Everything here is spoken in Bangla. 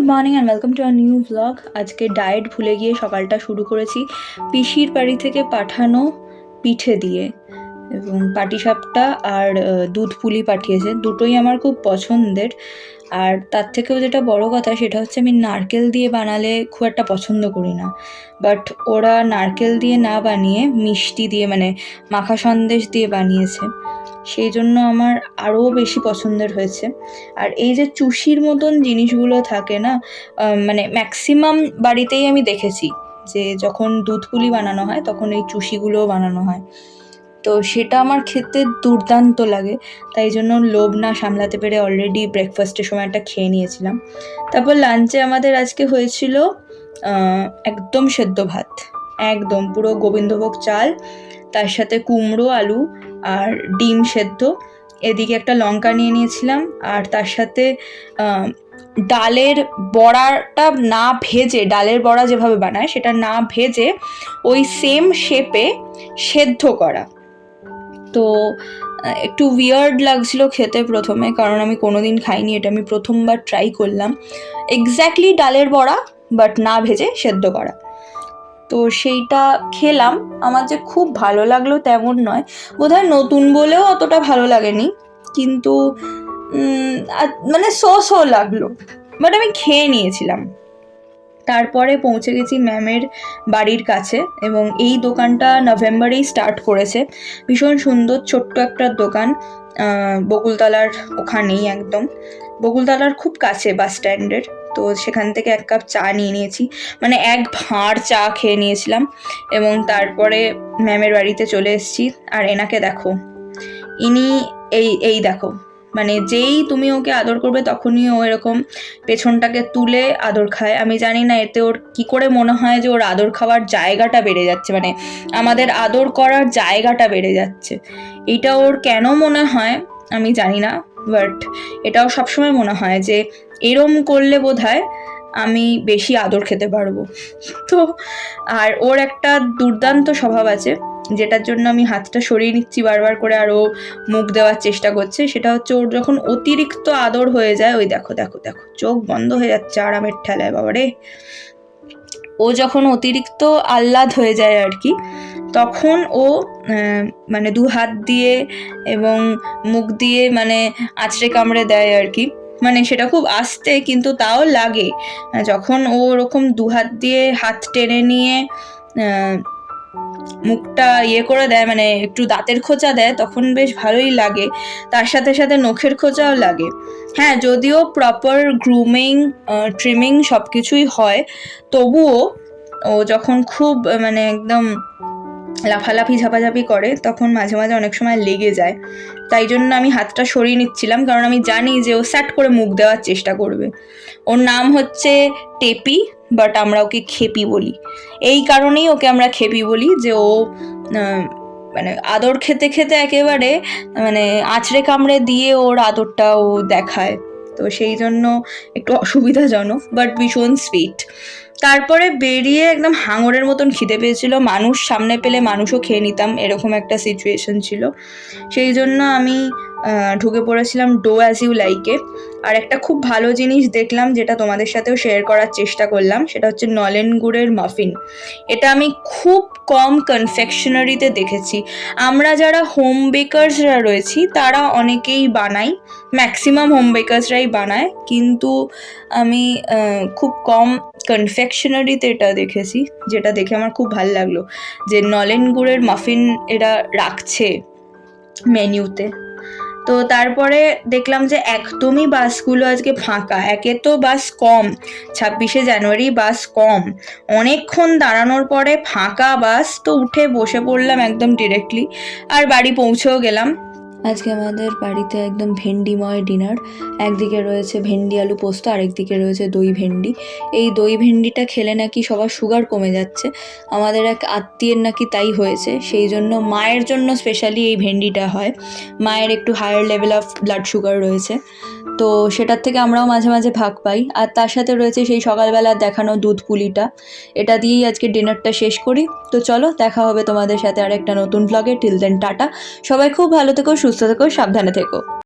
Good morning and welcome to a new blog. আজকে ডায়েট ভুলে গিয়ে সকালটা শুরু করেছি পিসির বাড়ি থেকে পাঠানো পিঠে দিয়ে, এবং পাটিসাপটা আর দুধ পুলি পাঠিয়েছে। দুটোই আমার খুব পছন্দের। আর তার থেকেও যেটা বড় কথা সেটা হচ্ছে আমি নারকেল দিয়ে বানালে খুব একটা পছন্দ করি না, বাট ওরা নারকেল দিয়ে না বানিয়ে মিষ্টি দিয়ে মানে মাখা সন্দেশ দিয়ে বানিয়েছে, সেই জন্য আমার আরও বেশি পছন্দের হয়েছে। আর এই যে চুষির মতন জিনিসগুলো থাকে না, মানে ম্যাক্সিমাম বাড়িতেই আমি দেখেছি যে যখন দুধ পুলি বানানো হয় তখন এই চুষিগুলোও বানানো হয়, তো সেটা আমার খেতে দুর্দান্ত লাগে। তাই জন্য লোভ না সামলাতে পেরে অলরেডি ব্রেকফাস্টের সময় একটা খেয়ে নিয়েছিলাম। তারপর লাঞ্চে আমাদের আজকে হয়েছিল একদম সেদ্ধ ভাত, একদম পুরো গোবিন্দভোগ চাল, তার সাথে কুমড়ো আলু আর ডিম সেদ্ধ, এদিকে একটা লঙ্কা নিয়ে নিয়েছিলাম, আর তার সাথে ডালের বড়াটা না ভেজে, ডালের বড়া যেভাবে বানায় সেটা না ভেজে ওই সেম শেপে সেদ্ধ করা। তো একটু উইয়ার্ড লাগছিল খেতে প্রথমে, কারণ আমি কোনোদিন খাইনি, এটা আমি প্রথমবার ট্রাই করলাম। এক্স্যাক্টলি ডালের বড়া বাট না ভেজে সেদ্ধ করা। তো সেইটা খেলাম, আমার যে খুব ভালো লাগলো তেমন নয়, বোধহয় নতুন বলেও অতটা ভালো লাগেনি, কিন্তু মানে সো লাগলো, বাট আমি খেয়ে নিয়েছিলাম। তারপরে পৌঁছে গেছি ম্যামের বাড়ির কাছে, এবং এই দোকানটা নভেম্বরেই স্টার্ট করেছে। ভীষণ সুন্দর ছোট্ট একটা দোকান, বকুলতলার ওখানেই, একদম বকুলতলার খুব কাছে বাস স্ট্যান্ডের। তো সেখান থেকে এক কাপ চা নিয়ে নিয়েছি, মানে এক ভাঁড় চা খেয়ে নিয়েছিলাম, এবং তারপরে ম্যামের বাড়িতে চলে এসেছি। আর এনাকে দেখো, ইনি এই দেখো, মানে যেই তুমি ওকে আদর করবে তখনই ও এরকম পেছনটাকে তুলে আদর খায়। আমি জানি না এতে ওর কি করে মনে হয় যে ওর আদর খাওয়ার জায়গাটা বেড়ে যাচ্ছে, মানে আমাদের আদর করার জায়গাটা বেড়ে যাচ্ছে। এইটা ওর কেন মনে হয় আমি জানি না, বাট এটাও সবসময় মনে হয় যে এরম করলে বোধহয় আমি বেশি আদর খেতে পারবো। তো আর ওর একটা দুর্দান্ত স্বভাব আছে, যেটার জন্য আমি হাতটা সরিয়ে নিচ্ছি বারবার করে, আর ও মুখ দেওয়ার চেষ্টা করছে। সেটা হচ্ছে ওর যখন অতিরিক্ত আদর হয়ে যায়, ওই দেখো দেখো দেখো চোখ বন্ধ হয়ে যাচ্ছে আরামের ঠেলায়, বাবারে। ও যখন অতিরিক্ত আহ্লাদ হয়ে যায় আর কি, তখন ও মানে দু হাত দিয়ে এবং মুখ দিয়ে মানে আঁচড়ে কামড়ে দেয় আর কি, মানে সেটা খুব আস্তে কিন্তু তাও লাগে। যখন ও ওরকম দু হাত দিয়ে হাত টেনে নিয়ে মুখটা করে দেয়, মানে একটু দাঁতের খোঁচা দেয়, তখন বেশ ভালোই লাগে। তার সাথে সাথে নখের খোঁচাও লাগে। হ্যাঁ, যদিও প্রপার গ্রুমিং ট্রিমিং সব কিছুই হয়, তবুও ও যখন খুব মানে একদম লাফালাফি ঝাপাঝাপি করে তখন মাঝে মাঝে অনেক সময় লেগে যায়। তাই জন্য আমি হাতটা সরিয়ে নিচ্ছিলাম, কারণ আমি জানি যে ও স্যাট করে মুখ দেওয়ার চেষ্টা করবে। ওর নাম হচ্ছে টেপি, বাট আমরা ওকে খেপি বলি। এই কারণেই ওকে আমরা খেপি বলি যে ও মানে আদর খেতে খেতে একেবারে মানে আঁচড়ে কামড়ে দিয়ে ওর আদরটা ও দেখায়, তো সেই জন্য একটু অসুবিধাজনক, বাট ভীষণ সুইট। তারপরে বেরিয়ে একদম হাঙরের মতন খিদে পেয়েছিল, মানুষ সামনে পেলে মানুষও খেয়ে নিতাম, এরকম একটা সিচুয়েশন ছিল। সেই জন্য আমি ঢুকে পড়েছিলাম ডো অ্যাজ ইউ লাইকে। আর একটা খুব ভালো জিনিস দেখলাম, যেটা তোমাদের সাথেও শেয়ার করার চেষ্টা করলাম, সেটা হচ্ছে নলেন গুড়ের মাফিন। এটা আমি খুব কম কনফেকশনারিতে দেখেছি। আমরা যারা হোম বেকার্সরা রয়েছি তারা অনেকেই বানাই, ম্যাক্সিমাম হোম বেকার্সরাই বানায়, কিন্তু আমি খুব কম কনফেকশনারিতে এটা দেখেছি, যেটা দেখে আমার খুব ভালো লাগলো যে নলেন গুড়ের মাফিন এরা রাখছে মেনুতে। তো তারপরে দেখলাম যে একদমই বাসগুলো আজকে ফাঁকা। একে তো বাস কম, 26শে জানুয়ারি বাস কম, অনেকক্ষণ দাঁড়ানোর পরে ফাঁকা বাস, তো উঠে বসে পড়লাম একদম ডিরেক্টলি, আর বাড়ি পৌঁছেও গেলাম। আজকে আমাদের বাড়িতে একদম ভেন্ডিময় ডিনার। একদিকে রয়েছে ভেন্ডি আলু পোস্ত, আরেকদিকে রয়েছে দই ভেন্ডি। এই দই ভেন্ডিটা খেলে নাকি সবার সুগার কমে যাচ্ছে, আমাদের এক আত্মীয়ের নাকি তাই হয়েছে, সেই জন্য মায়ের জন্য স্পেশালি এই ভেন্ডিটা হয়। মায়ের একটু higher level of blood sugar রয়েছে, তো সেটার থেকে আমরাও মাঝে মাঝে ভাগ পাই। আর তার সাথে রয়েছে সেই সকালবেলা দেখানো দুধ পুলিটা। এটা দিয়েই আজকে ডিনারটা শেষ করি। তো চলো, দেখা হবে তোমাদের সাথে আর একটা নতুন ভ্লগে। টিল দেন টাটা, সবাই খুব ভালো থেকো, সুস্থ থেকো, সাবধানে থেকো।